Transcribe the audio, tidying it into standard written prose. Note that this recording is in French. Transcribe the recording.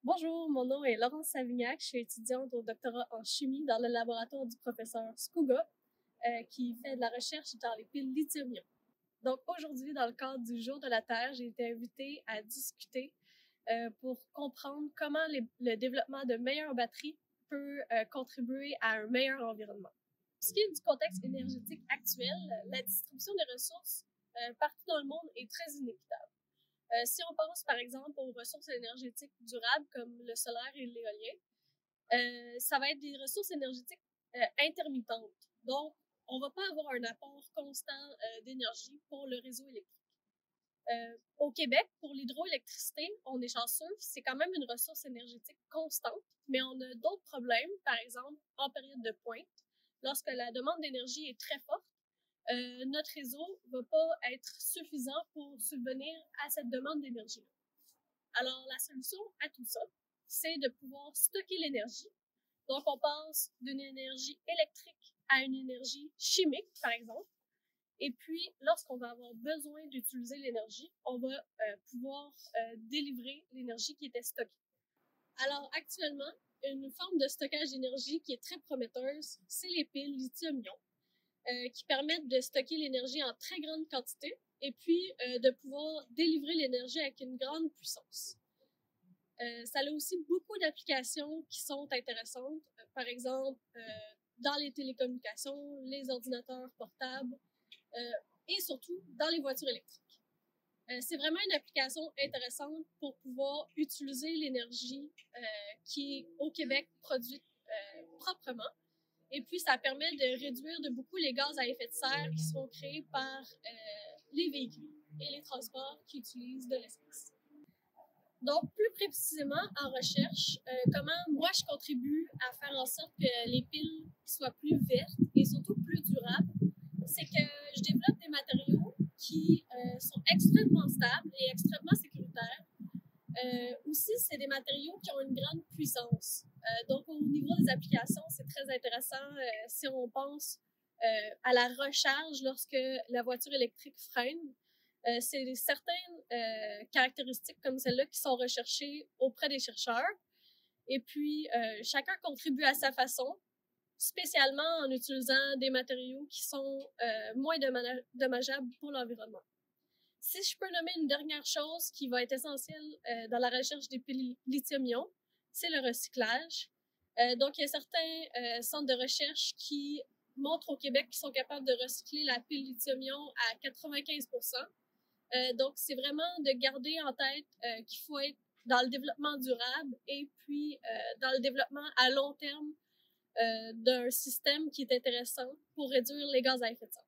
Bonjour, mon nom est Laurence Savignac. Je suis étudiante au doctorat en chimie dans le laboratoire du professeur Skuga, qui fait de la recherche dans les piles lithium-ion. Donc aujourd'hui, dans le cadre du Jour de la Terre, j'ai été invitée à discuter pour comprendre comment le développement de meilleures batteries peut contribuer à un meilleur environnement. Pour ce qui est du contexte énergétique actuel, la distribution des ressources partout dans le monde est très inéquitable. Si on pense par exemple aux ressources énergétiques durables comme le solaire et l'éolien, ça va être des ressources énergétiques intermittentes. Donc, on ne va pas avoir un apport constant d'énergie pour le réseau électrique. Au Québec, pour l'hydroélectricité, on est chanceux, c'est quand même une ressource énergétique constante, mais on a d'autres problèmes, par exemple en période de pointe, lorsque la demande d'énergie est très forte. Notre réseau ne va pas être suffisant pour subvenir à cette demande d'énergie. Alors, la solution à tout ça, c'est de pouvoir stocker l'énergie. Donc, on passe d'une énergie électrique à une énergie chimique, par exemple. Et puis, lorsqu'on va avoir besoin d'utiliser l'énergie, on va pouvoir délivrer l'énergie qui était stockée. Alors, actuellement, une forme de stockage d'énergie qui est très prometteuse, c'est les piles lithium-ion. Qui permettent de stocker l'énergie en très grande quantité et puis de pouvoir délivrer l'énergie avec une grande puissance. Ça a aussi beaucoup d'applications qui sont intéressantes, par exemple dans les télécommunications, les ordinateurs portables et surtout dans les voitures électriques. C'est vraiment une application intéressante pour pouvoir utiliser l'énergie qui est au Québec produite proprement. Et puis, ça permet de réduire de beaucoup les gaz à effet de serre qui sont créés par les véhicules et les transports qui utilisent de l'essence. Donc, plus précisément, en recherche, comment moi je contribue à faire en sorte que les piles soient plus vertes et surtout plus durables, c'est que je développe des matériaux qui sont extrêmement stables et extrêmement sécuritaires. Aussi, c'est des matériaux qui ont une grande puissance. Donc, au niveau des applications, c'est très intéressant si on pense à la recharge lorsque la voiture électrique freine. C'est certaines caractéristiques comme celle-là qui sont recherchées auprès des chercheurs. Et puis, chacun contribue à sa façon, spécialement en utilisant des matériaux qui sont moins dommageables pour l'environnement. Si je peux nommer une dernière chose qui va être essentielle dans la recherche des piles lithium-ion, c'est le recyclage. Donc, il y a certains centres de recherche qui montrent au Québec qu'ils sont capables de recycler la pile lithium-ion à 95%. Donc, c'est vraiment de garder en tête qu'il faut être dans le développement durable et puis dans le développement à long terme d'un système qui est intéressant pour réduire les gaz à effet de serre.